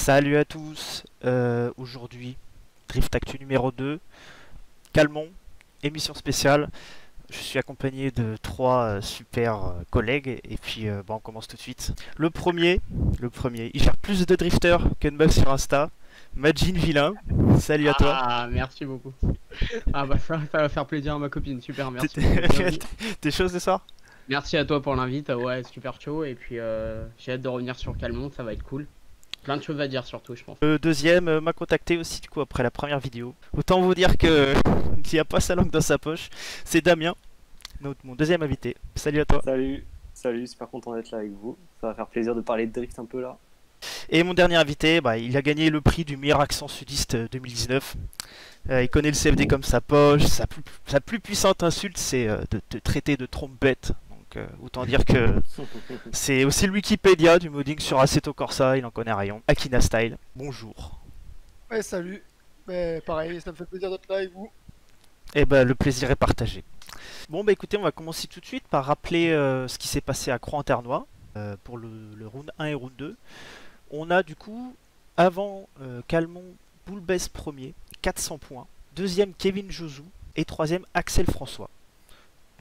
Salut à tous, aujourd'hui Drift Actu numéro 2, Calmont, émission spéciale. Je suis accompagné de trois super collègues et puis on commence tout de suite. Le premier, il gère plus de drifters que de meufs sur Insta. Majin Villain, salut à toi. Ah, merci beaucoup. Ah bah ça va faire plaisir à ma copine, super, merci. T'es chaud ce soir? Merci à toi pour l'invite, ouais, super chaud. Et puis j'ai hâte de revenir sur Calmont, ça va être cool. Plein de choses à dire surtout, je pense. Le deuxième m'a contacté aussi du coup après la première vidéo. Autant vous dire que qu'il n'y a pas sa langue dans sa poche. C'est Damien, mon deuxième invité. Salut à toi. Salut, super content d'être là avec vous. Ça va faire plaisir de parler de drift un peu là. Et mon dernier invité, il a gagné le prix du meilleur accent sudiste 2019. Il connaît le CFD comme sa poche. Sa plus puissante insulte, c'est de te traiter de trompette. Donc autant dire que c'est aussi le Wikipédia du modding sur Assetto Corsa, il en connaît rien. Akina Style, bonjour. Ouais, salut. Mais pareil, ça me fait plaisir d'être là avec vous. Et le plaisir est partagé. Bon écoutez, on va commencer tout de suite par rappeler ce qui s'est passé à Croix-en-Ternois pour le round 1 et round 2. On a du coup, avant Calmont, Boulbès premier, 400 points. Deuxième, Kevin Josou. Et troisième, Axel François.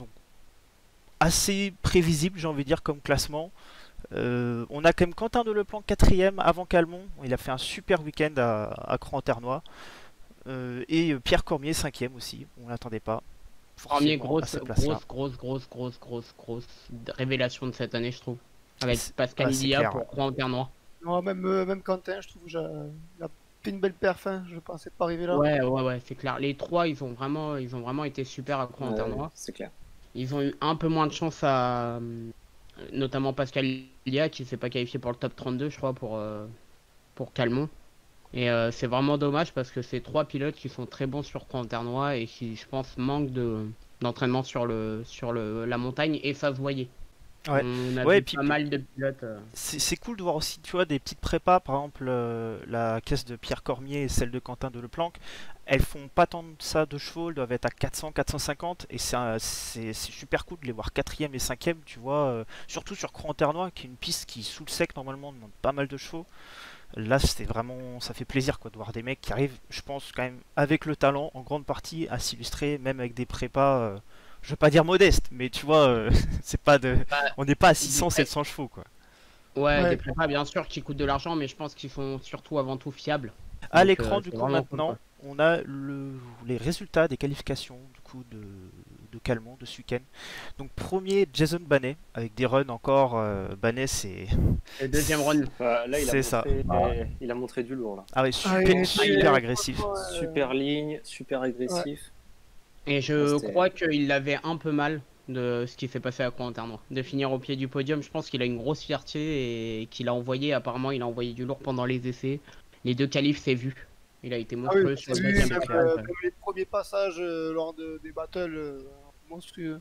Donc, assez prévisible, j'ai envie de dire, comme classement. On a quand même Quentin Deleplanque, quatrième, avant Calmont. Il a fait un super week-end à Croix-en-Ternois. Et Pierre Cormier, cinquième aussi. On ne l'attendait pas. Cormier, grosse révélation de cette année, je trouve. Avec Pascal Ilia pour Croix-en-Ternois. Non, même Quentin, je trouve qu'il a fait une belle perf, hein. Je pensais pas arriver là. Ouais, c'est clair. Les trois, ils ont vraiment été super à Croix-en-Ternois. C'est clair. Ils ont eu un peu moins de chance à... Notamment Pascal Ilia qui s'est pas qualifié pour le top 32, je crois, pour Calmont. Et c'est vraiment dommage parce que c'est trois pilotes qui sont très bons sur Croix-en-Ternois et qui, je pense, manquent d'entraînement sur la montagne, et ça se voyait. Ouais. On a Ouais, vu pas mal de pilotes. C'est cool de voir aussi, tu vois, des petites prépas, par exemple la caisse de Pierre Cormier et celle de Quentin Deleplanque. Elles font pas tant de ça de chevaux, elles doivent être à 400, 450, et c'est super cool de les voir quatrième et cinquième, tu vois, surtout sur Croix-en-Ternois, qui est une piste qui, sous le sec, normalement, demande pas mal de chevaux. Là, c'était vraiment, ça fait plaisir quoi, de voir des mecs qui arrivent, je pense, quand même, avec le talent, en grande partie, à s'illustrer, même avec des prépas, je veux pas dire modestes, mais tu vois, c'est pas de, on n'est pas à 600, 700 chevaux, quoi. Ouais, des prépas, bien sûr, qui coûtent de l'argent, mais je pense qu'ils sont surtout avant tout fiables. À l'écran, du coup, maintenant, on a les résultats des qualifications, du coup, de Calmont, de ce week-end. Donc, premier, Jason Banet, avec des runs encore. Banet, c'est. Le deuxième run. Là, il il a montré du lourd là. Ah oui, super agressif. Super ligne, super agressif. Ouais. Et je crois qu'il l'avait un peu mal de ce qui s'est passé à Croix-en-Ternois. De finir au pied du podium, je pense qu'il a une grosse fierté et qu'il a envoyé, apparemment, il a envoyé du lourd pendant les essais. Les deux qualifs, c'est vu. Il a été monstrueux sur le deuxième passage. Comme les premiers passages lors des battles, monstrueux.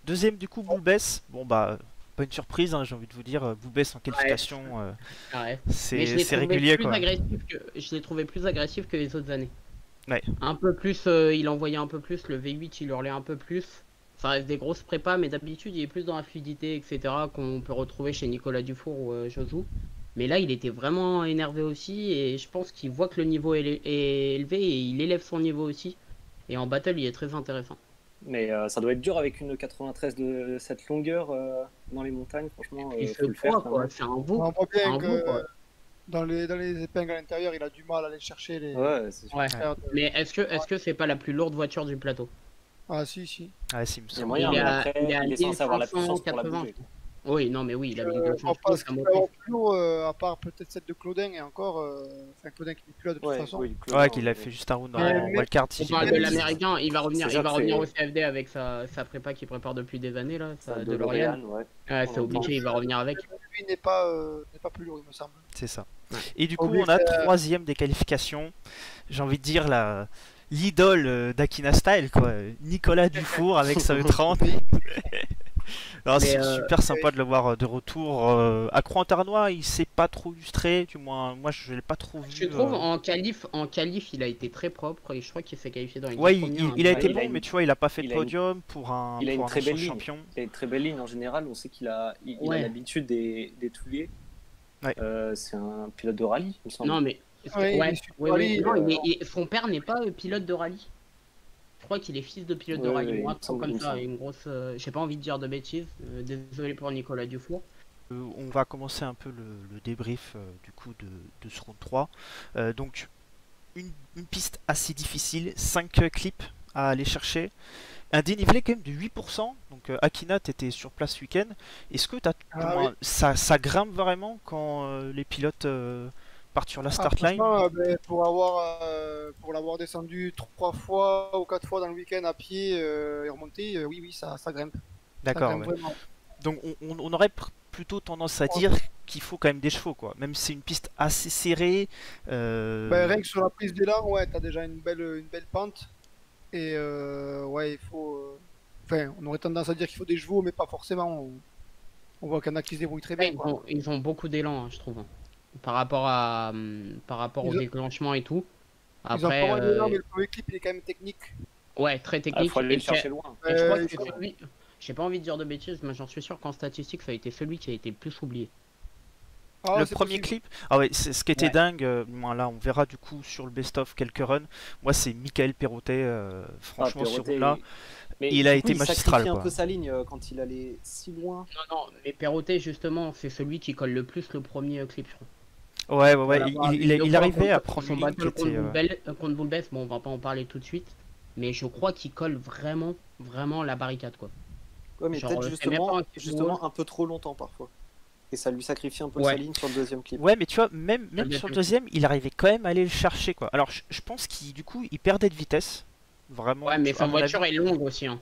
Deuxième, du coup, Boulbès. Bon, pas une surprise, hein, j'ai envie de vous dire. Boulbès en qualification, c'est régulier, quoi. Je l'ai trouvé plus agressif que les autres années. Ouais. Un peu plus, il envoyait un peu plus, le V8 il hurlait un peu plus. Ça reste des grosses prépas, mais d'habitude il est plus dans la fluidité, etc. qu'on peut retrouver chez Nicolas Dufour ou Josou. Mais là il était vraiment énervé aussi, et je pense qu'il voit que le niveau est élevé et il élève son niveau aussi. Et en battle il est très intéressant. Mais ça doit être dur avec une 93 de cette longueur dans les montagnes, franchement. Il faut le faire, quoi. C'est un veau. On voit bien que dans les épingles à l'intérieur, il a du mal à aller chercher les. Ouais, c'est sûr. Ouais. Mais est-ce que c'est pas la plus lourde voiture du plateau? Ah si. Ah si, il me Il y a semble. moyen, mais après, il est censé avoir la puissance pour la 1580. bouger. Oui, non, mais oui, il a 1200 pense chevaux, ça qu'il monte. peut avoir plus lourd, à part peut-être celle de Claudin, et encore, enfin Claudin qui n'est plus là de toute façon. Ouais, qu'il a fait juste un round dans Wildcard. On parle de l'américain, il va revenir au CFD avec sa prépa qu'il prépare depuis des années là, de L'Oréal. C'est obligé, il va revenir avec. Lui n'est pas plus lourd, il me semble. C'est ça. Et du coup, on a troisième des qualifications. J'ai envie de dire l'idole d'Akina Style, quoi. Nicolas Dufour avec sa E30. C'est super sympa de le voir de retour. À Croix-en-Ternois, il s'est pas trop illustré, du moins, moi je l'ai pas trop vu. Je trouve en qualif, il a été très propre et je crois qu'il s'est qualifié dans les ouais, il a été bon, mais tu vois, il a pas fait de podium pour un très belle champion. Il a une très belle ligne en général, on sait qu'il a l'habitude des touliers. Ouais. C'est un pilote de rallye, il me semble. Non, mais. Ouais, Ouais, il est sur ouais, Paris, non, son père n'est pas pilote de rallye. Je crois qu'il est fils de pilote de Ouais, rallye ouais, ou il un me truc semble, il comme me ça. semble. Une grosse. J'ai pas envie de dire de bêtises. Désolé pour Nicolas Dufour. On va commencer un peu le débrief du coup de ce round 3. Donc une piste assez difficile, 5 clips à aller chercher. Un dénivelé quand même de 8%. Donc Akina, tu étais sur place ce week-end. Est-ce que Oui. ça grimpe vraiment quand les pilotes partent sur la start line? Franchement, pour l'avoir descendu 3 fois ou 4 fois dans le week-end à pied et remonté, oui, oui, ça grimpe. Ça D'accord, grimpe ouais. vraiment. Donc on aurait plutôt tendance à dire qu'il faut quand même des chevaux, quoi. Même si c'est une piste assez serrée. Rien que sur la prise d'élan, ouais, t'as déjà une belle pente. Et ouais, il faut. Enfin, on aurait tendance à dire qu'il faut des chevaux, mais pas forcément. On voit qu'il y en a qui se débrouillent très Ouais, bien, quoi. ils ont beaucoup d'élan, hein, je trouve, hein. Par rapport au Ils ont, déclenchement et tout. ils ont Après, pas mal d'élan, mais le premier clip, il est quand même technique. ouais, très Il faut technique. aller le chercher loin. Et je crois que Il c'est faut- celui. J'ai pas envie de dire de bêtises, mais j'en suis sûr qu'en statistique, ça a été celui qui a été le plus oublié. Ah, Le c'est premier possible. clip, ah ouais, ce qui était Ouais. dingue, là on verra du coup sur le best-of quelques runs. Moi c'est Michael Perrottet, franchement ce Perrottet, round-là, mais il a du coup, été il magistral, sacrifie un quoi. peu sa ligne quand il allait si loin. Non, non, mais Perrottet, justement, c'est celui qui colle le plus le premier clip, je crois. Ouais, Pour l'avoir vu deux il fois arrivait à contre prendre son une ligne qui battle contre était. contre Bullbest, bon, on va pas en parler tout de suite, mais je crois qu'il colle vraiment, vraiment la barricade, quoi. Ouais, mais Genre, peut-être c'est même pas un justement un peu trop longtemps parfois. Et ça lui sacrifie un peu Ouais. sa ligne sur le deuxième clip. Ouais, mais tu vois, même doit sur le être deuxième, il arrivait quand même à aller le chercher, quoi. Alors je pense qu'il du coup il perdait de vitesse, vraiment. Ouais, mais à sa mon voiture avis. est longue aussi, hein.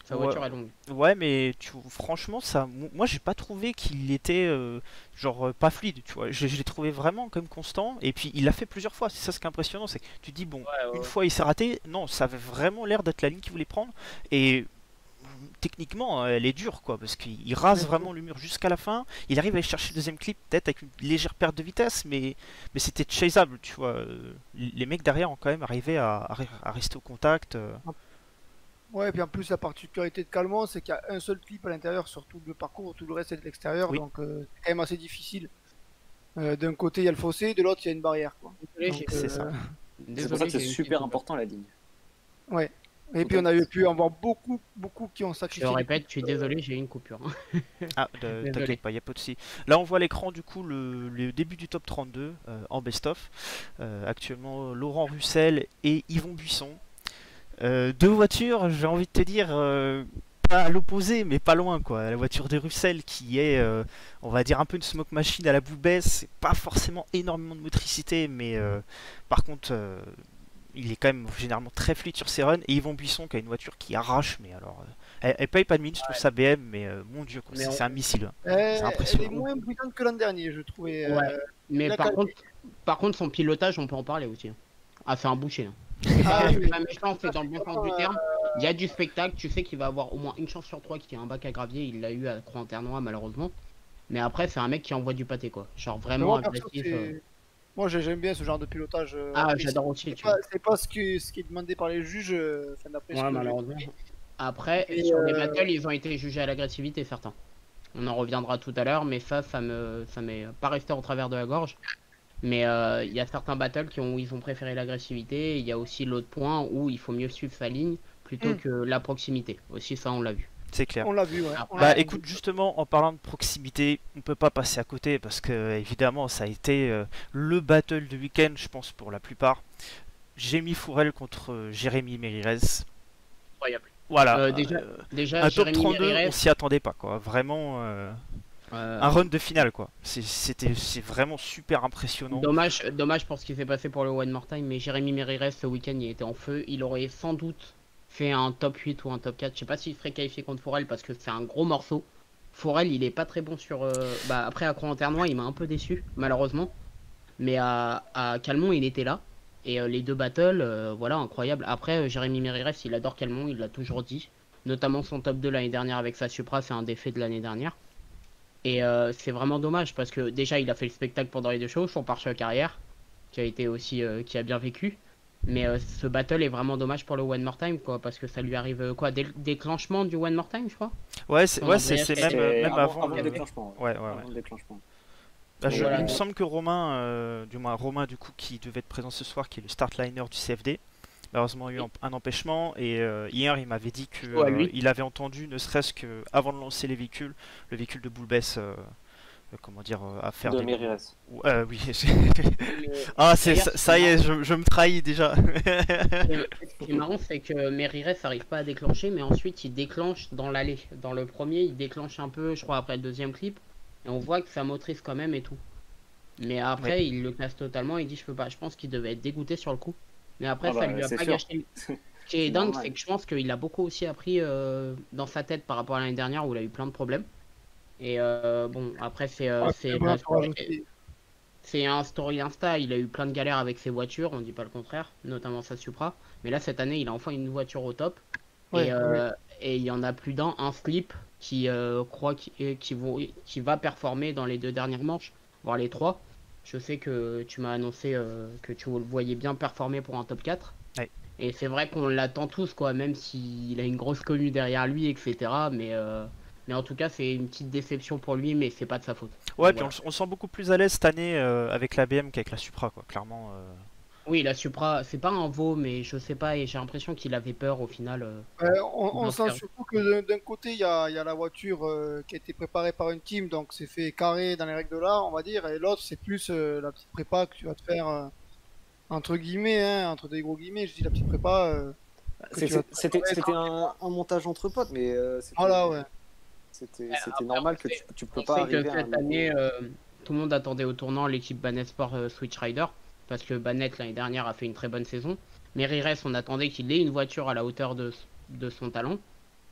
Sa Ouais. voiture est longue. Ouais, mais franchement, moi j'ai pas trouvé qu'il était pas fluide, tu vois. Je l'ai trouvé vraiment comme constant. Et puis il l'a fait plusieurs fois. C'est ça ce qui est impressionnant, c'est que tu dis bon, une fois il s'est raté. Non, ça avait vraiment l'air d'être la ligne qu'il voulait prendre. Et techniquement, elle est dure, quoi, parce qu'il rase vraiment le mur jusqu'à la fin. Il arrive à aller chercher le deuxième clip, peut-être avec une légère perte de vitesse, mais c'était chaseable, tu vois. Les mecs derrière ont quand même arrivé à rester au contact. Ouais, et puis en plus, la particularité de Calmont, c'est qu'il y a un seul clip à l'intérieur sur tout le parcours, tout le reste est de l'extérieur, Oui. donc c'est quand même assez difficile. D'un côté, il y a le fossé, de l'autre, il y a une barrière, quoi. Désolé, Donc, c'est ça. C'est pour ça que c'est super important la ligne. Ouais. Et puis on a pu en voir beaucoup, beaucoup qui ont Je sacrifié. le répète, je suis désolé, j'ai eu une coupure, hein. Ah, Désolé. t'inquiète pas, y a pas de souci. Là, on voit à l'écran du coup le début du top 32 en best-of. Actuellement, Laurent Russell et Yvon Buisson. Deux voitures, j'ai envie de te dire, pas à l'opposé, mais pas loin, quoi. La voiture de Russell qui est, on va dire, un peu une smoke machine à la Boubès. C'est pas forcément énormément de motricité, mais par contre, il est quand même généralement très fluide sur ses runs. Et Yvon Buisson qui a une voiture qui arrache, mais alors. Elle paye pas de mine, je trouve ça BM, mais mon dieu, quoi, Mais c'est un missile. Elle est impressionnant. moins bruyante que l'an dernier, je trouvais. Ouais. Mais la par qualité. contre, son pilotage, on peut en parler aussi, hein. Ah, c'est un boucher, hein. Ah, C'est oui. pas méchant, c'est dans le bon sens du terme. Il y a du spectacle, tu sais qu'il va avoir au moins une chance sur trois qu'il y ait un bac à gravier. Il l'a eu à Croix-en-Ternois, malheureusement. Mais après, c'est un mec qui envoie du pâté, quoi. Genre Mais vraiment moi, perso, agressif. moi, j'aime bien ce genre de pilotage. Ah, Après, j'adore aussi, c'est tu pas, vois. c'est pas ce qui est demandé par les juges. Enfin, d'après ce Ouais, que j'ai malheureusement. compris. Après, Et, sur les battles, ils ont été jugés à l'agressivité, certains. On en reviendra tout à l'heure, mais ça m'est pas resté en travers de la gorge. Mais il y a certains battles où ils ont préféré l'agressivité. Il y a aussi l'autre point où il faut mieux suivre sa ligne plutôt que la proximité. Aussi, ça, on l'a vu. C'est clair. On l'a vu, ouais. Ah, On Bah l'a vu. écoute, justement, en parlant de proximité, on peut pas passer à côté parce que évidemment ça a été le battle du week-end, je pense pour la plupart. Jamie Fourel contre Jérémy Mérirez. Incroyable. Voilà. Déjà, Un top Jérémy 32, Mérirez, on s'y attendait pas, quoi. Vraiment un run de finale, quoi. C'est vraiment super impressionnant. dommage pour ce qui s'est passé pour le One More Time, mais Jérémy Mérirez ce week-end il était en feu. Il aurait sans doute fait un top 8 ou un top 4. Je sais pas s'il serait qualifié contre Forel parce que c'est un gros morceau. Forel il est pas très bon sur. Après à Croix-en-Ternois il m'a un peu déçu malheureusement. Mais à Calmont il était là. Et les deux battles, voilà, incroyable. Après Jérémy Mérirez il adore Calmont, il l'a toujours dit. Notamment son top 2 l'année dernière avec sa Supra, c'est un défait de l'année dernière. Et c'est vraiment dommage parce que déjà il a fait le spectacle pendant les deux shows, son pare-choc arrière, qui a été aussi qui a bien vécu. Mais ce battle est vraiment dommage pour le One More Time, quoi, parce que ça lui arrive quoi, dès le déclenchement du One More Time, je crois. Ouais, c'est Son c'est embrayage, même, C'était même avant le le. déclenchement. Ouais, ouais, Avant ouais. le déclenchement. Bah, Donc il voilà. me semble que Romain, du moins Romain du coup qui devait être présent ce soir, qui est le start liner du CFD, malheureusement il y a eu un empêchement et hier il m'avait dit que Plutôt à lui. il avait entendu, ne serait-ce que avant de lancer les véhicules, le véhicule de Boulbès, comment dire, à faire De des. Mérires. Oui. Mais Ah, d'ailleurs, ça y est, je me trahis déjà. ce qui est marrant, c'est que Merires n'arrive pas à déclencher, mais ensuite il déclenche dans l'allée. Dans le premier, il déclenche un peu, je crois, après le deuxième clip, et on voit que ça motrice quand même et tout. Mais après, il le casse totalement, il dit je peux pas. Je pense qu'il devait être dégoûté sur le coup. Mais après, Ah ça bah, lui a c'est pas sûr. gâché. Ce qui est C'est dingue, normal. c'est que je pense qu'il a beaucoup aussi appris dans sa tête par rapport à l'année dernière où il a eu plein de problèmes. Et bon, après, Un bon entourage aussi. c'est un story Insta. Il a eu plein de galères avec ses voitures, on dit pas le contraire, notamment sa Supra. Mais là, cette année, il a enfin une voiture au top. Ouais, Et il y en a plus d'un, un slip qui croit qui va performer dans les 2 dernières manches, voire les 3. Je sais que tu m'as annoncé que tu le voyais bien performer pour un top 4. Ouais. Et c'est vrai qu'on l'attend tous, quoi, même s'il a une grosse commu derrière lui, etc. Mais en tout cas, c'est une petite déception pour lui, mais c'est pas de sa faute. Ouais, Donc, puis voilà. on le sent beaucoup plus à l'aise cette année avec la BM qu'avec la Supra, quoi. Clairement. Oui, la Supra, c'est pas un veau, mais je sais pas, et j'ai l'impression qu'il avait peur au final. On d'en sent faire. surtout que d'un côté, il y a la voiture qui a été préparée par une team, donc c'est fait carré dans les règles de l'art, on va dire, et l'autre, c'est plus la petite prépa que tu vas te faire, entre guillemets, hein, entre des gros guillemets, je dis la petite prépa. Que tu vas te C'était préparer un montage entre potes, mais Voilà, ouais. c'était Après, normal on que sait- tu peux On pas sait que arriver à un cette niveau. année, tout le monde attendait au tournant l'équipe Bannet Sport Switch Rider, parce que Bannet l'année dernière a fait une très bonne saison. Mais Rires, on attendait qu'il ait une voiture à la hauteur de son talent.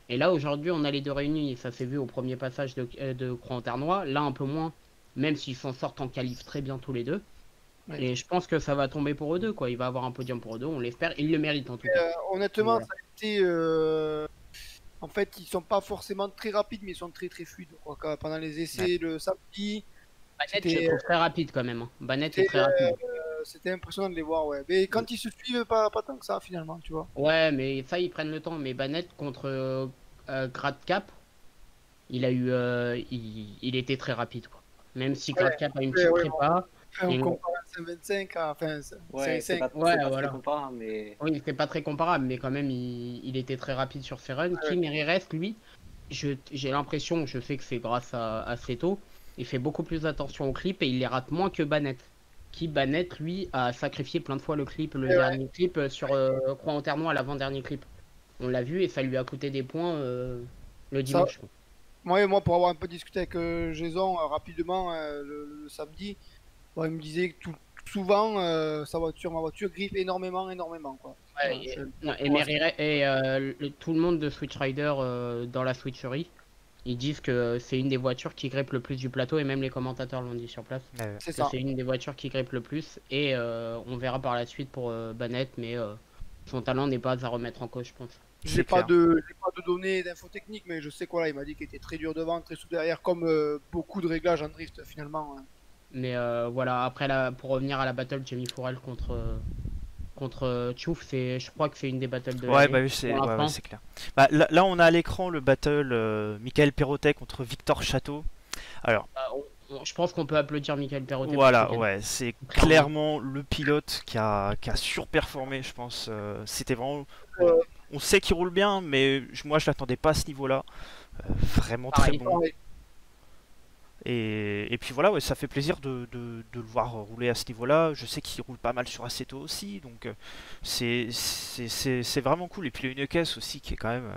Et là, aujourd'hui, on a les deux réunis, et ça s'est vu au premier passage de Croix-en-Ternois. Là, un peu moins, même s'ils s'en sortent en qualif très bien tous les deux. Ouais. Et je pense que ça va tomber pour eux deux, quoi. Il va avoir un podium pour eux deux, on l'espère. Ils le méritent en tout cas. Honnêtement, Voilà. ça a été. En fait, ils sont pas forcément très rapides, mais ils sont très très fluides. Pendant les essais le samedi, Bannet, je c'était trouve très rapide quand même, hein. Bannet est c'était, très rapide. c'était impressionnant de les voir, ouais. Mais quand ils se suivent, pas tant que ça, finalement, tu vois. Ouais, mais ça, ils prennent le temps. Mais Bannet contre Grad Cap, il était très rapide, quoi. Même si Grad Cap a une petite Ouais, prépa. on et- compare un 525 à enfin, Ouais, c'est 5 pas, Ouais, c'est pas voilà. très comparable, mais Oui, c'était pas très comparable, mais quand même, il était très rapide sur ses runs. Kim Rires, lui, j'ai l'impression, je sais que c'est grâce à Seto, il fait beaucoup plus attention aux clips et il les rate moins que Bannet. Qui Bannet, lui, a sacrifié plein de fois le clip, le dernier clip sur Croix-en-Ternois à l'avant-dernier clip. On l'a vu et ça lui a coûté des points le dimanche. Moi, pour avoir un peu discuté avec Jason rapidement le samedi, bon, il me disait que souvent, ma voiture griffe énormément, quoi. Ouais, et tout le monde de Switch Rider dans la Switcherie, ils disent que c'est une des voitures qui grippe le plus du plateau et même les commentateurs l'ont dit sur place. C'est Que ça. c'est une des voitures qui grippe le plus et on verra par la suite pour Bannet, mais son talent n'est pas à remettre en cause, je pense. J'ai pas de données d'infos techniques, mais je sais quoi là, il m'a dit qu'il était très dur devant, très souple derrière, comme beaucoup de réglages en drift finalement. Hein. Mais voilà, après pour revenir à la battle Jamie Fourel contre Chouf, je crois que c'est une des battles de Ouais, l'année, bah oui, c'est pour ouais, l'instant. c'est clair. Bah, là, on a à l'écran le battle Michael Perrotet contre Victor Château. Alors, Je pense qu'on peut applaudir Michael Perrotet. voilà, pour ce ouais, c'est Clairement. clairement le pilote qui a surperformé, je pense. C'était vraiment. On sait qu'il roule bien, mais moi, je l'attendais pas à ce niveau-là. Vraiment très Pareil. bon. Et puis voilà, ouais, ça fait plaisir de le voir rouler à ce niveau-là. Je sais qu'il roule pas mal sur Assetto aussi, donc c'est vraiment cool. Et puis il y a une caisse aussi qui est quand même.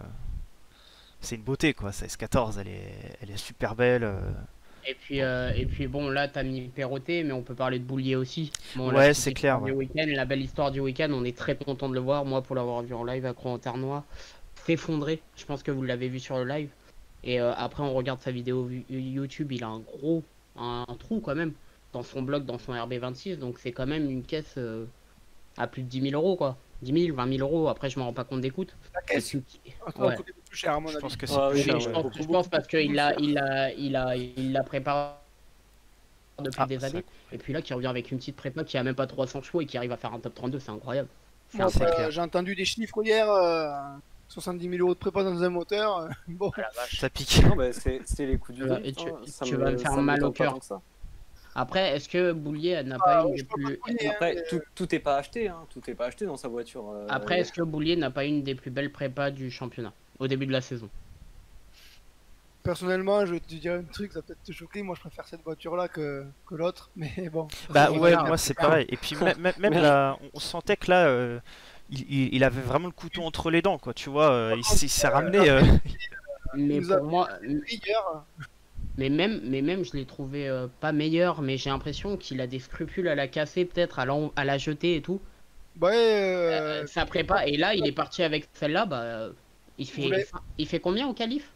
C'est une beauté quoi, sa S14, elle est super belle. Et puis bon, là, t'as mis Perrotet, mais on peut parler de Boulier aussi. Bon, Ouais, la c'est petite clair, histoire du week-end, la belle histoire du week-end, on est très content de le voir. Moi, pour l'avoir vu en live à Croix-en-Ternois, s'effondrer. Je pense que vous l'avez vu sur le live. Et après, on regarde sa vidéo YouTube, il a un trou quand même dans son bloc, dans son RB26. Donc c'est quand même une caisse à plus de 10 000 euros, quoi. 10 000, 20 000 euros. Après, je me rends pas compte des coûts. La caisse, Ouais. ça coûtait plus cher à mon Je avis. pense que Ah c'est oui, plus cher. Je Ouais. pense, je pense parce qu'il l'a préparé depuis Ah, des ça- années. Et puis là, qui revient avec une petite prépa qui a même pas 300 chevaux et qui arrive à faire un top 32, c'est incroyable. Moi, c'est clair. j'ai entendu des chiffres hier, 70 000 euros de prépa dans un moteur. Bon, Ah, la vache. Ça pique. non, bah, c'est les coups du Tu vas- drift, et tu- hein. Ça tu vas me faire ça mal au m'étonne pas cœur. tant que ça. Après, est-ce que Boulier n'a pas une je des parle pas de plus... Boulier, hein, Après, mais, tout est pas acheté, hein. Tout est pas acheté dans sa voiture. Après, est-ce que Boulier n'a pas une des plus belles prépas du championnat au début de la saison? personnellement, je vais te dire un truc, ça va peut-être te choquer. Moi, je préfère cette voiture-là que l'autre. Mais bon. Bah c'est ouais, clair, moi c'est c'est clair. pareil. Et puis même là, on sentait que là, il avait vraiment le couteau entre les dents, quoi. Tu vois, il s'est ramené. Il Mais nous a pour moi, pris hier. mais même, je l'ai trouvé pas meilleur, mais j'ai l'impression qu'il a des scrupules à la casser, peut-être à la jeter et tout. Ouais, Ça prépa, et là, il est parti avec celle-là, bah, il vous l'avez- il fait combien au qualif?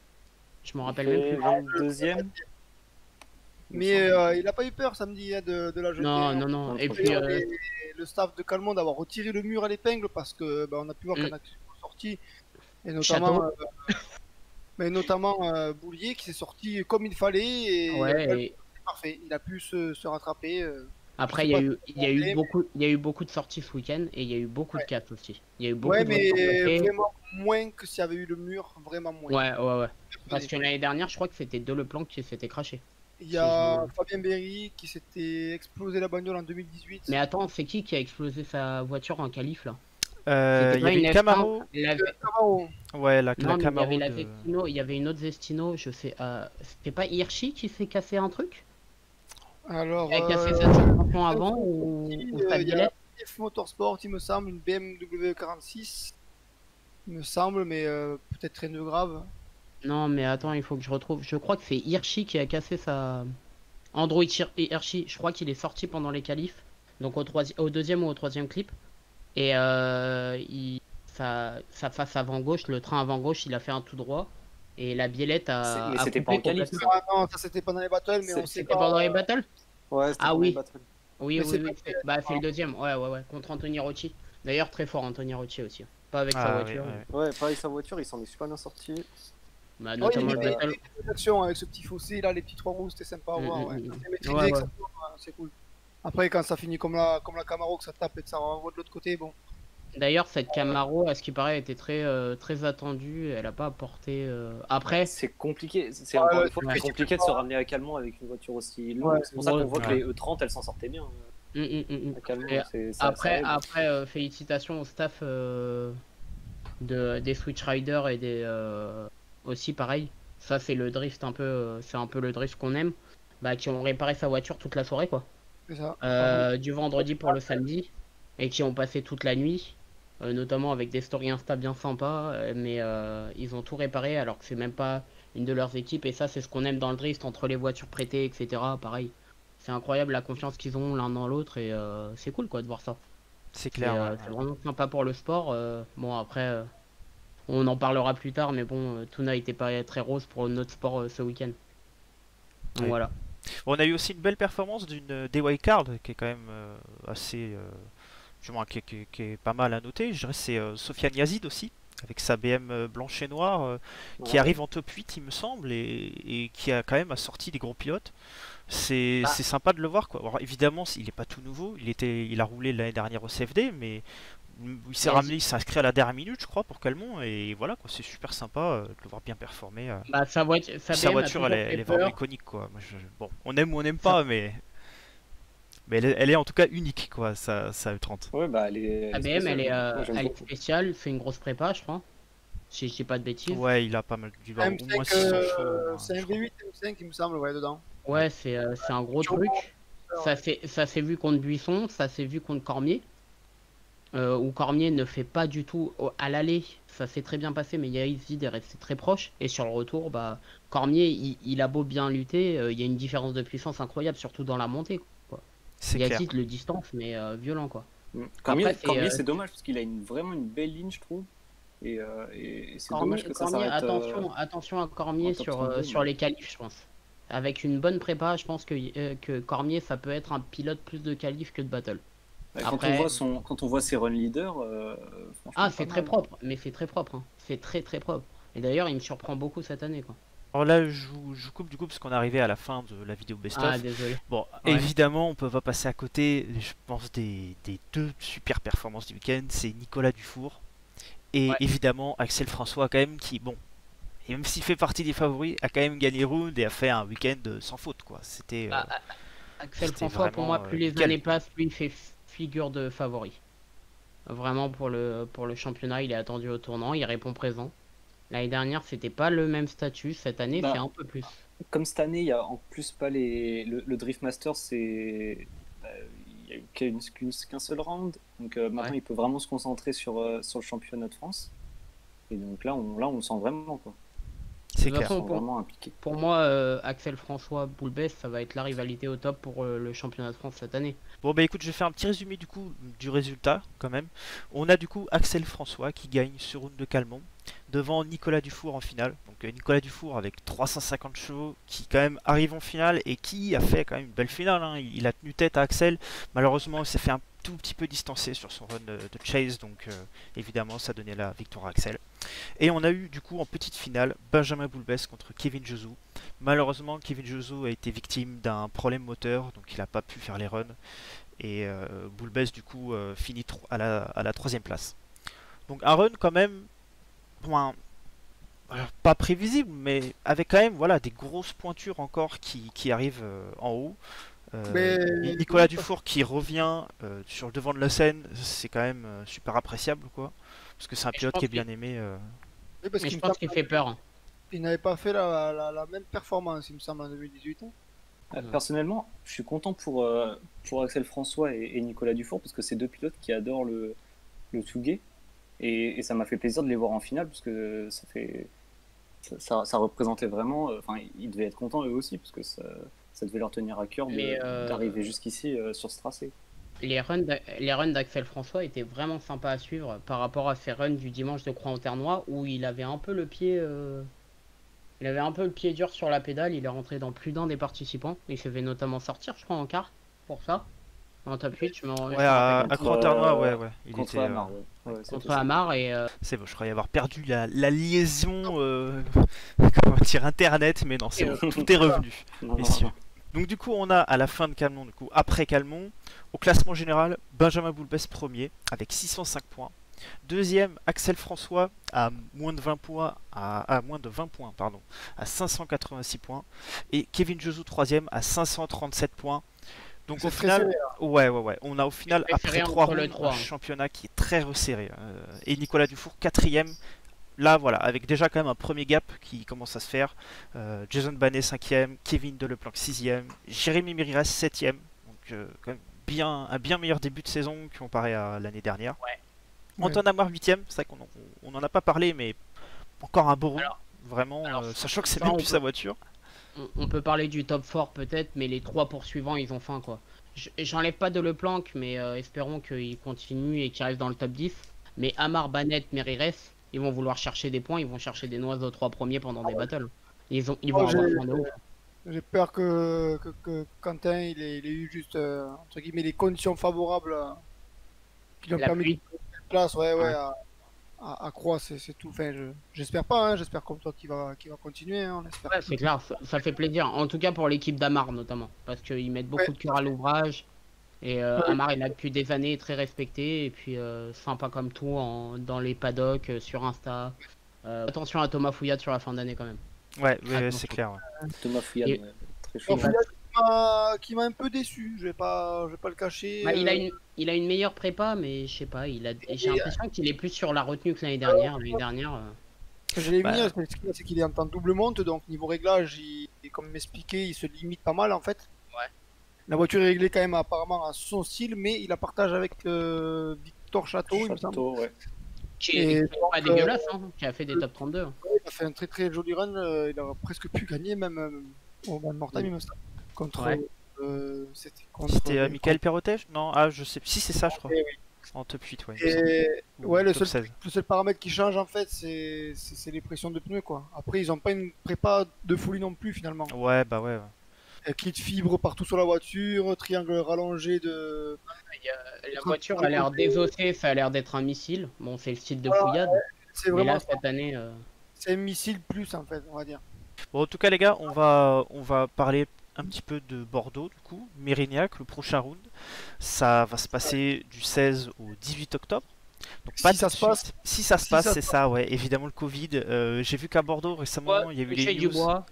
Je me il rappelle même fait plus. 22e. mais il a pas eu peur samedi hein, de la jeter. Non, hein. non, non. Et Contre- puis, D'ailleurs, le staff de Calmont d'avoir retiré le mur à l'épingle parce que bah, on a pu voir Mm. qu'un accident est sorti. Et notamment, Château. mais notamment Boulier qui s'est sorti comme il fallait et Ouais, et c'est parfait. Il a pu se rattraper. après, je sais pas il y a eu beaucoup de sorties ce week-end et il y a eu beaucoup de casses aussi. Il y a eu beaucoup Ouais, de mais voitures bloquées. vraiment moins que s'il y avait eu le mur, vraiment moins. Ouais, ouais, ouais. Parce que l'année dernière, je crois que c'était Deleplanque qui s'était craché. Il y a Fabien Berry qui s'était explosé la bagnole en 2018. Mais attends, c'est qui a explosé sa voiture en qualif là? Il y avait une F1, Camaro. Camaro. Ouais, la Non, mais il y Camaro avait la de... Zestino, il y avait une autre Zestino, je sais. C'était pas Hirschi qui s'est cassé un truc? Alors, Qui a cassé sa suspension avant ou sa il y a bilette? F Motorsport, il me semble, une BMW 46, il me semble, mais peut-être rien de grave. Non, mais attends, il faut que je retrouve. Je crois que c'est Hirschi qui a cassé sa. Android Hirschi, je crois qu'il est sorti pendant les qualifs, donc au deuxième ou au troisième clip. Et sa face avant gauche, le train avant gauche, il a fait un tout droit. Et la biellette Mais a c'était coupé pas en qualif, complètement. Ah non, ça c'était pendant les battles, mais on sait C'était pas. pendant les battles? Ouais, c'était Ah pendant oui. les battles. Oui, Mais oui, c'est oui. pas- Bah, c'est le deuxième. Ouais, ouais, ouais. Contre Anthony Rocci. D'ailleurs, très fort Anthony Rocci aussi. Pas avec sa Ah, voiture. ouais, ouais. Ouais, pareil, sa voiture, il s'en est super bien sorti. Bah, Ouais, notamment il le y avait battle. des actions avec ce petit fossé là, les petits trois roues, c'était sympa à voir. Ouais. C'est maîtrisé, Ouais, que ouais. ça tourne, c'est cool. Après, quand ça finit comme la Camaro, que ça tape et que ça renvoie de l'autre côté, bon. D'ailleurs, cette Camaro, à ce qui paraît, était très attendue. Elle a pas apporté. Après, C'est compliqué, c'est Ah, encore ouais, une fois ouais. c'est compliqué de se ramener à Calmont avec une voiture aussi longue. Ouais, C'est pour ça qu'on voit ouais. que les E30 elles s'en sortaient bien hum, hum, hum, hum. à Calmont. Et Ça après, aide. félicitations au staff des Switch Riders et des aussi pareil. Ça, c'est le drift un peu, c'est un peu le drift qu'on aime. Bah, qui ont réparé sa voiture toute la soirée, quoi. C'est ça. Du vendredi pour le samedi et qui ont passé toute la nuit, notamment avec des stories Insta bien sympas, mais ils ont tout réparé alors que c'est même pas une de leurs équipes et ça c'est ce qu'on aime dans le drift entre les voitures prêtées etc. Pareil, c'est incroyable la confiance qu'ils ont l'un dans l'autre et c'est cool quoi de voir ça. C'est C'est clair. Ouais. c'est vraiment sympa pour le sport. Bon après on en parlera plus tard mais bon tout n'a été pas très rose pour notre sport ce week-end. Donc Ouais. voilà. On a eu aussi une belle performance d'une DY Card qui est quand même assez. Du moins, qui est pas mal à noter. Je dirais que c'est Sofiane Yazid aussi, avec sa BM blanche et noire, qui Ouais. arrive en top 8, il me semble, et qui a quand même assorti des gros pilotes. C'est Ah. c'est sympa de le voir, quoi. Alors, évidemment, il n'est pas tout nouveau. Il a roulé l'année dernière au CFD, mais il s'est Yazid. ramené, il s'est inscrit à la dernière minute, je crois, pour Calmont. Et voilà, quoi. C'est super sympa de le voir bien performer. Bah, sa Sa BM a voiture, toujours elle fait est vraiment peur. iconique, quoi. Moi, bon, on aime ou on n'aime pas, mais elle est en tout cas unique, quoi, sa E30. Ouais, bah elle est ABM, spéciale. Moi, j'aime elle est beaucoup. spéciale, c'est une grosse prépa, je crois. Si je dis pas de bêtises. Ouais, il a pas mal du au moins M5, 600 chevaux. c'est un je crois. V8 M5, il me semble, ouais, dedans. Ouais, c'est un gros Turbo. truc. Ça s'est vu contre Buisson, ça s'est vu contre Cormier. Où Cormier ne fait pas du tout à l'aller, ça s'est très bien passé, mais Yazid est resté très proche. Et sur le retour, bah, Cormier, il a beau bien lutter, il y a une différence de puissance incroyable, surtout dans la montée. C'est clair. Yazid le distance, mais violent quoi. Cormier, Après, c'est, Cormier, c'est dommage parce qu'il a vraiment une belle ligne, je trouve. Et c'est dommage que ça Cormier, s'arrête. attention à Cormier en top 32, sur les qualifs, je pense. Avec une bonne prépa, je pense que Cormier, ça peut être un pilote plus de qualif que de battle. Après- Quand on voit ses run leaders, franchement, Ah, pas c'est très mal. propre, mais c'est très propre. Hein. C'est très très propre. Et d'ailleurs, il me surprend beaucoup cette année. Quoi. Alors là, je coupe du coup parce qu'on est arrivé à la fin de la vidéo best-of. Ah, désolé. Bon, Ouais. évidemment, on peut pas passer à côté, je pense, des deux super performances du week-end. C'est Nicolas Dufour et Ouais. évidemment Axel François, quand même, qui, bon, et même s'il fait partie des favoris, a quand même gagné round et a fait un week-end sans faute, quoi. C'était. Bah, Axel C'était François, pour moi, vraiment, plus les nickel. années passent, plus il fait figure de favori. Vraiment, pour le championnat, il est attendu au tournant, il répond présent. L'année dernière, c'était pas le même statut. Cette année, c'est Bah, un peu plus. comme cette année, il y a en plus pas le Drift Master, il y a eu qu'un seul round. Donc maintenant, Ouais. il peut vraiment se concentrer sur le championnat de France. Et donc là, on le sent vraiment, quoi. C'est De toute clair. Ils façon, sont vraiment impliqués. pour moi, Axel François Boulbès, ça va être la rivalité au top pour le championnat de France cette année. Bon bah écoute, je vais faire un petit résumé du coup du résultat quand même. On a du coup Axel François qui gagne sur route de Calmont devant Nicolas Dufour en finale. Donc Nicolas Dufour avec 350 chevaux qui quand même arrive en finale et qui a fait quand même une belle finale, hein. Il a tenu tête à Axel. Malheureusement il s'est fait un tout petit peu distancé sur son run de chase, donc évidemment ça donnait la victoire à Axel. Et on a eu du coup en petite finale Benjamin Boulbès contre Kevin Josou. Malheureusement Kevin Josou a été victime d'un problème moteur, donc il n'a pas pu faire les runs. Et Boulbès du coup finit à la troisième place. Donc un run quand même, bon, alors, pas prévisible, mais avec quand même voilà, des grosses pointures encore qui arrivent en haut. Mais Nicolas Dufour qui revient sur le devant de la scène, c'est quand même super appréciable, quoi. Parce que c'est un Et je pilote pense qui est qu'il- bien aimé. oui, parce Mais qu'il je me pense semble qu'il fait peur, hein. qu'il n'avait pas fait la même performance, il me semble, en 2018. Personnellement, je suis content pour Axel François et Nicolas Dufour parce que c'est deux pilotes qui adorent le Touguet et ça m'a fait plaisir de les voir en finale parce que ça représentait vraiment. Enfin, ils devaient être contents eux aussi parce que ça devait leur tenir à cœur Mais, d'arriver jusqu'ici sur ce tracé. Les runs d'Axel François étaient vraiment sympas à suivre par rapport à ses runs du dimanche de Croix-en-Ternois où il avait un peu le pied, il avait un peu le pied dur sur la pédale. Il est rentré dans plus d'un des participants. Il se fait notamment sortir, je crois, en quart pour ça. En top 8, je me Ouais, rappelle à bien. Croix-en-Ternois, ouais. Il Contre était, Amar, ouais. Ouais, c'était Contre ça. Amar et c'est bon, je croyais avoir perdu la liaison, comment dire, internet, mais non, c'est bon, tout est revenu, Non, non, messieurs. non. Donc du coup, on a à la fin de Calmont, du coup, après Calmont, au classement général, Benjamin Boulbès premier avec 605 points. Deuxième, Axel François à moins de 20 points, à moins de 20 points, pardon, à 586 points. Et Kevin Josou troisième à 537 points. Donc C'est au très final, serré, ouais, on a au final très serré après 3 entre le rounds 3, un hein. championnat qui est très resserré. Et Nicolas Dufour quatrième. Là, voilà, avec déjà quand même un premier gap qui commence à se faire. Jason Banet 5ème, Kevin Deleplanque 6ème, Jérémy Miriras 7ème. Donc, quand même un bien meilleur début de saison comparé à l'année dernière. Ouais. Antoine Amar 8ème, c'est vrai qu'on n'en a pas parlé, mais encore un beau round. Alors- Vraiment, sachant que c'est ça, même on plus peut- sa voiture. on peut parler du top 4 peut-être, mais les trois poursuivants, ils ont faim quoi. J'enlève pas de Leplanque, mais espérons qu'il continue et qu'il reste dans le top 10. Mais Amar, Banet, Merires, ils vont vouloir chercher des points, ils vont chercher des noises aux trois premiers pendant des battles. Ils vont avoir faim de ouf. J'ai peur que Quentin il ait eu juste entre guillemets les conditions favorables qui lui ont La permis de pluie. prendre une place Ouais. à Croix, c'est tout. Enfin, j'espère pas, hein, j'espère comme toi qu'il va continuer, hein, on espère. Ouais, c'est clair, ça fait plaisir. En tout cas pour l'équipe d'Amar notamment, parce qu'ils mettent beaucoup Ouais. de cœur à l'ouvrage. Et Ouais. Amar, il a depuis des années, très respecté, et puis sympa comme tout dans les paddocks, sur Insta. Attention à Thomas Fouillade sur la fin d'année quand même. Ouais, Attention. c'est clair. Ouais. Thomas Fouillade, Et- ouais, très chaud. Bon, qui m'a un peu déçu, je vais pas le cacher. Bah, il a une meilleure prépa, mais je sais pas, j'ai l'impression qu'il est plus sur la retenue que l'année dernière. L'année dernière, Je l'ai Bah. mis, mais ce qu'il y a, c'est qu'il est en double monte, donc niveau réglage, comme m'expliquait, il se limite pas mal en fait. Ouais. La voiture est réglée quand même apparemment à son style, mais il la partage avec Victor Château, il me semble. Château, ouais. qui Et est donc, pas dégueulasse, hein, qui a fait des top 32. Il a fait un très très joli run, il a presque pu gagner même au Van Mortem, il me semble. Contre. Ouais. C'était Michael Perrotège? Non, je sais. Si, c'est ça, je crois. Oui. En top 8, ouais. Et Ou ouais, le top seul 16. paramètre qui change en fait, c'est les pressions de pneus quoi. Après, ils ont pas une prépa de folie non plus finalement. Ouais, bah ouais. Kit fibre partout sur la voiture, triangle rallongé de. La voiture a l'air désossée, ça a l'air d'être un missile. Bon, c'est le style de Voilà, Fouillade. C'est Mais vraiment là, cette année, c'est un missile plus en fait, on va dire. Bon, en tout cas, les gars, on va parler un petit peu de Bordeaux, du coup. Mérignac, le prochain round. Ça va se passer du 16 au 18 octobre. Donc, Si pas ça tout de se passe. suite. Si ça se Si passe, ça c'est se ça, ouais. Évidemment, le Covid. J'ai vu qu'à Bordeaux, récemment, il y a eu les du news. bois.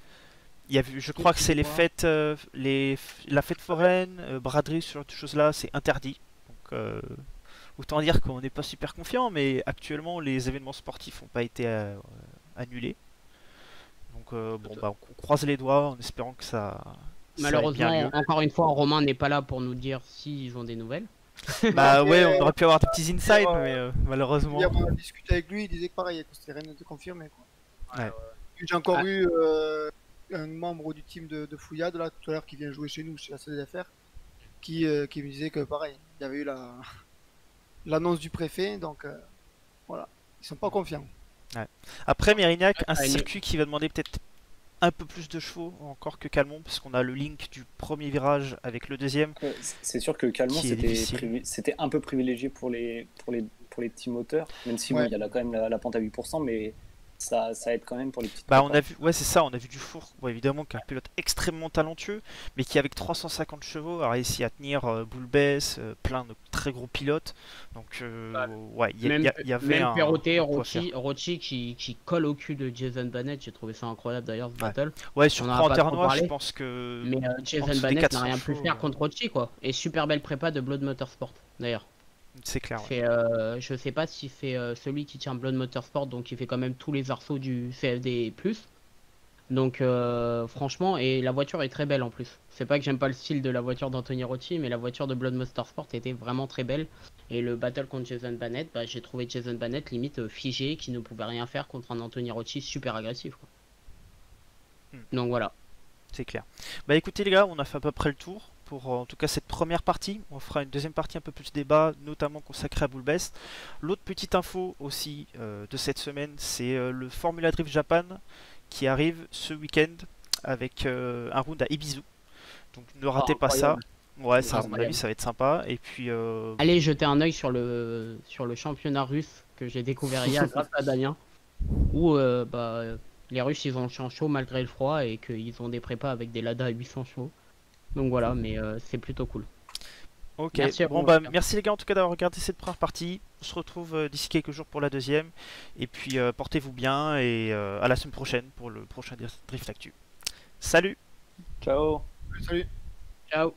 je crois que c'est les fêtes, la fête foraine, braderie, ce genre de choses-là, c'est interdit. Donc, autant dire qu'on n'est pas super confiant, mais actuellement, les événements sportifs n'ont pas été annulés. Donc, bon, bah, on croise les doigts en espérant que ça ait bien Malheureusement, lieu. encore une fois, Romain n'est pas là pour nous dire s'ils ont des nouvelles. Bah ouais, Et, on aurait pu avoir des petits insights, dire, mais malheureusement. Hier, on a discuté avec lui, il disait que pareil, que c'était rien de confirmé. Quoi. Ouais. J'ai encore eu un membre du team de Fouillade là, tout à l'heure qui vient jouer chez nous, chez la CDFR, qui me disait que pareil, il y avait eu l'annonce du préfet, donc voilà, ils sont pas confiants. Après, Mérignac, un Ah, une- circuit qui va demander peut-être un peu plus de chevaux encore que Calmont, parce qu'on a le link du premier virage avec le deuxième. C'est sûr que Calmont, Qui est difficile. c'était un peu privilégié pour les petits moteurs, même si bon, Ouais. il y a là quand même la pente à 8%, mais ça aide quand même pour les petites Bah, on prépas. a vu, ouais, c'est ça, on a vu Dufour, bon, évidemment, qui est un pilote extrêmement talentueux, mais qui, avec 350 chevaux, a réussi à tenir Boulbès, plein de très gros pilotes. Donc, ouais, il y avait Même un Perrotet, coup à faire. Rocci qui colle au cul de Jason Bannett, j'ai trouvé ça incroyable d'ailleurs ce Ouais. battle. Ouais, sur On en a pas trop Croix-en-Ternois, je parlé, pense que. Mais en Jason dessous des Bannett 400 n'a rien pu chevaux, faire contre Rocci quoi. Et super belle prépa de Blood Motorsport d'ailleurs. c'est clair. Ouais. Je sais pas si c'est celui qui tient Blood Motorsport, donc il fait quand même tous les arceaux du CFD+. Donc franchement, et la voiture est très belle en plus. C'est pas que j'aime pas le style de la voiture d'Anthony Rocci, mais la voiture de Blood Motorsport était vraiment très belle. Et le battle contre Jason Bannett, bah, j'ai trouvé Jason Bannett limite figé, qui ne pouvait rien faire contre un Anthony Rocci super agressif, quoi. Donc voilà. C'est clair. Bah écoutez les gars, on a fait à peu près le tour pour en tout cas cette première partie. On fera une deuxième partie un peu plus débat, notamment consacrée à Boulbest. L'autre petite info aussi de cette semaine, c'est le Formula Drift Japan qui arrive ce week-end avec un round à Ibizu. Donc ne ratez pas ça. Incroyable. Ouais, ça, à mon Incroyable. avis, ça va être sympa. Et puis, Allez jeter un œil sur le championnat russe que j'ai découvert hier grâce à Damien. Où les Russes ils ont le champ chaud malgré le froid et qu'ils ont des prépas avec des Lada à 800 chevaux. Donc voilà, mais c'est plutôt cool. ok. Merci à Bon vous, bah en tout cas. merci les gars en tout cas d'avoir regardé cette première partie. On se retrouve d'ici quelques jours pour la deuxième. Et puis portez-vous bien et à la semaine prochaine pour le prochain Drift Actu. Salut! Ciao! Salut. Ciao.